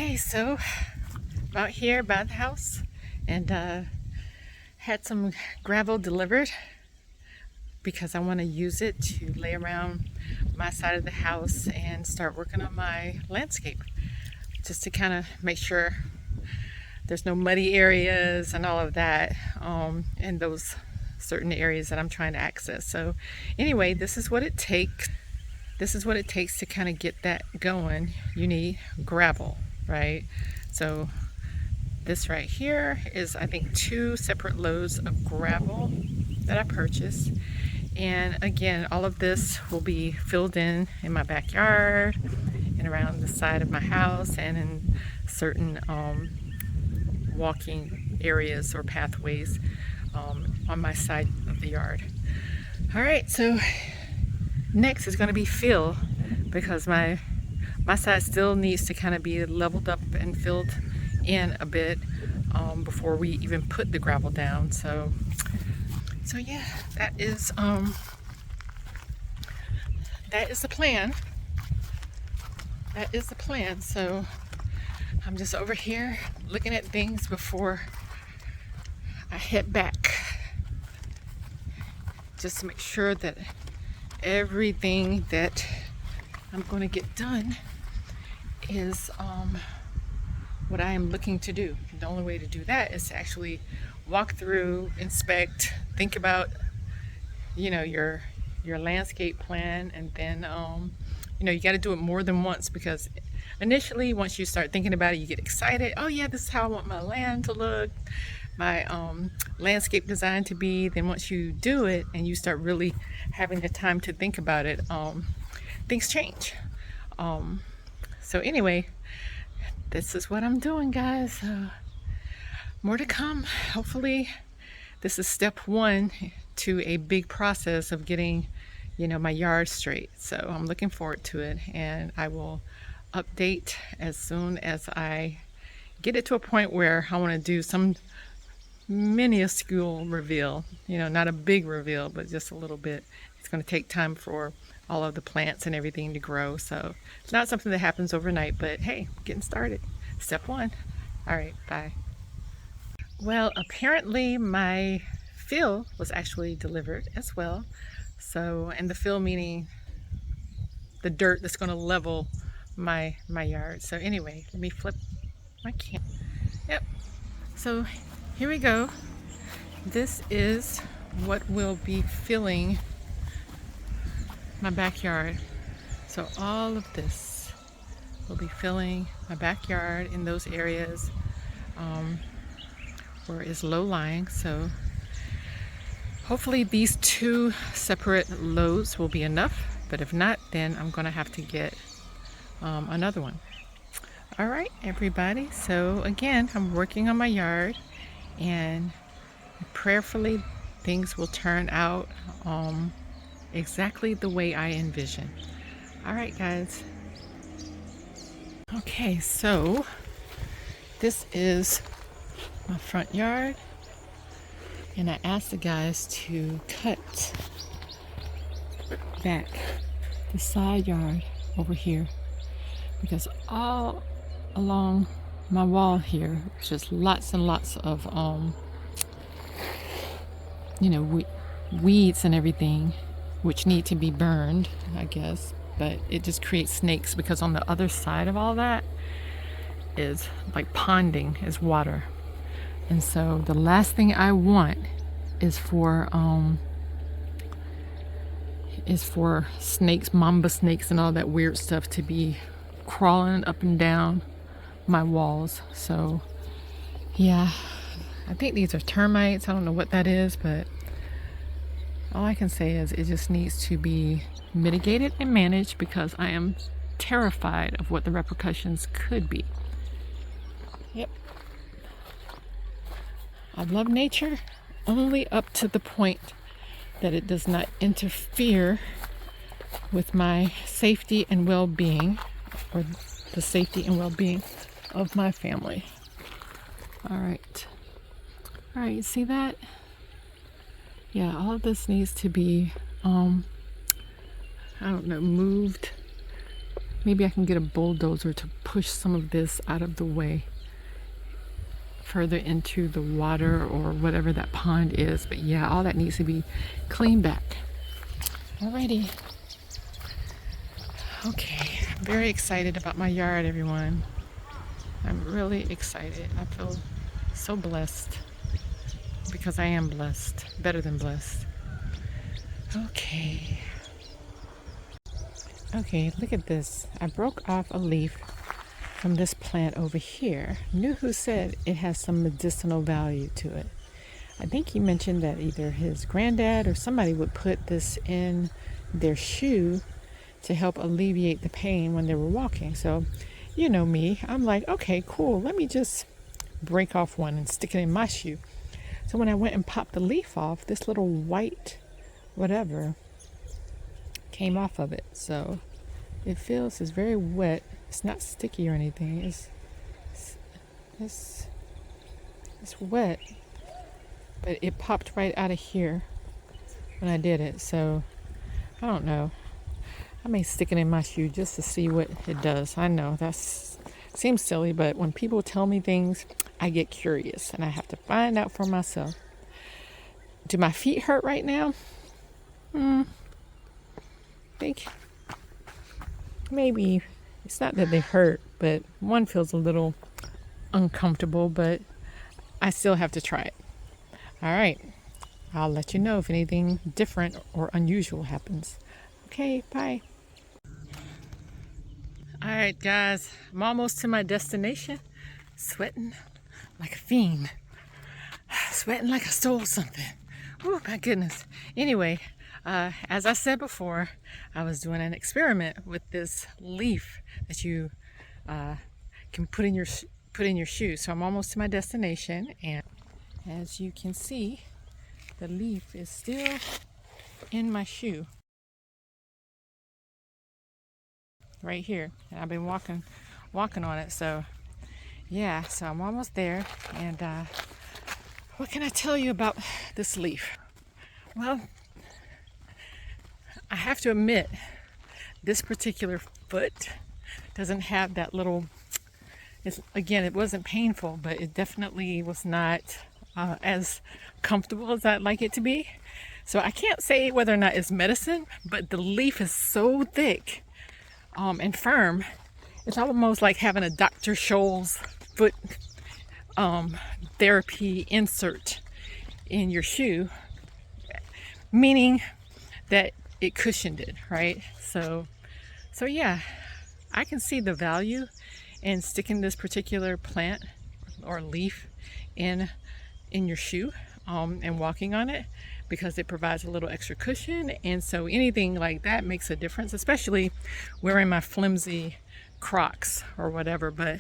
Okay, so I'm out here by the house and had some gravel delivered because I want to use it to lay around my side of the house and start working on my landscape, just to kind of make sure there's no muddy areas and all of that in those certain areas that I'm trying to access. So anyway, this is what it takes. This is what it takes to kind of get that going. You need gravel, right? So this right here is, I think, 2 separate loads of gravel that I purchased. And again, all of this will be filled in my backyard and around the side of my house and in certain walking areas or pathways on my side of the yard. All right, so next is going to be fill, because my side still needs to kind of be leveled up and filled in a bit before we even put the gravel down. So yeah, that is the plan. That is the plan. So I'm just over here looking at things before I head back, just to make sure that everything that I'm going to get done is what I am looking to do. The only way to do that is to actually walk through, inspect, think about, your landscape plan, and then you got to do it more than once, because initially, once you start thinking about it, you get excited. Oh yeah, this is how I want my land to look, my landscape design to be. Then once you do it and you start really having the time to think about it, things change. So anyway, this is what I'm doing, guys. More to come. Hopefully this is step 1 to a big process of getting my yard straight. So I'm looking forward to it, and I will update as soon as I get it to a point where I want to do some minuscule reveal, not a big reveal, but just a little bit. It's going to take time for all of the plants and everything to grow. So it's not something that happens overnight, but hey, getting started. Step 1. All right, bye. Well, apparently my fill was actually delivered as well. So, and the fill meaning the dirt that's going to level my yard. So anyway, let me flip my camera. Yep. So here we go. This is what will be filling my backyard. So all of this will be filling my backyard in those areas where it's low-lying. So hopefully these 2 separate loads will be enough, but if not, then I'm gonna have to get another one. All right, everybody. So again, I'm working on my yard, and prayerfully things will turn out exactly the way I envision. All right, guys. Okay, so this is my front yard, and I asked the guys to cut back the side yard over here, because all along my wall here, just lots and lots of weeds and everything, which need to be burned, I guess, but it just creates snakes, because on the other side of all that is like ponding, is water. And so the last thing I want is for snakes, mamba snakes and all that weird stuff to be crawling up and down my walls. So yeah, I think these are termites. I don't know what that is, but all I can say is it just needs to be mitigated and managed, because I am terrified of what the repercussions could be. Yep. I love nature only up to the point that it does not interfere with my safety and well-being, or the safety and well-being of my family. All right, you see that? Yeah, all of this needs to be moved Maybe I can get a bulldozer to push some of this out of the way further into the water or whatever that pond is. But yeah, all that needs to be cleaned back. Alrighty. Okay, I'm very excited about my yard, everyone. I'm really excited. I feel so blessed because I am blessed, better than blessed. Okay. Okay, look at this. I broke off a leaf from this plant over here. Nuhu said it has some medicinal value to it. I think he mentioned that either his granddad or somebody would put this in their shoe to help alleviate the pain when they were walking. So, you know me, I'm like, okay, cool. Let me just break off one and stick it in my shoe. So when I went and popped the leaf off, this little white whatever came off of it. So it feels, it's very wet. It's not sticky or anything. It's wet, but it popped right out of here when I did it. So I don't know. I may stick it in my shoe just to see what it does. I know that seems silly, but when people tell me things, I get curious and I have to find out for myself. Do my feet hurt right now? I think maybe it's not that they hurt, but one feels a little uncomfortable, but I still have to try it. All right. I'll let you know if anything different or unusual happens. Okay, bye. All right, guys, I'm almost to my destination. Sweating like a fiend. Sweating like I stole something. Oh, my goodness. Anyway, as I said before, I was doing an experiment with this leaf that you can put in your shoe. So I'm almost to my destination, and as you can see, the leaf is still in my shoe right here, and I've been walking on it. So yeah, so I'm almost there. And what can I tell you about this leaf? Well, I have to admit, this particular foot doesn't have that little, again, it wasn't painful, but it definitely was not as comfortable as I'd like it to be. So I can't say whether or not it's medicine, but the leaf is so thick and firm. It's almost like having a Dr. Scholl's foot therapy insert in your shoe, meaning that it cushioned it, right? So yeah, I can see the value in sticking this particular plant or leaf in your shoe and walking on it, because it provides a little extra cushion. And so anything like that makes a difference, especially wearing my flimsy Crocs or whatever. But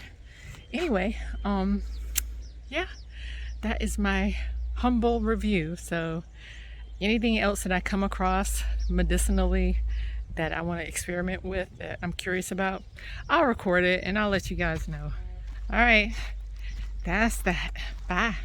anyway, yeah, that is my humble review. So anything else that I come across medicinally that I want to experiment with, that I'm curious about, I'll record it and I'll let you guys know. All right, that's that. Bye.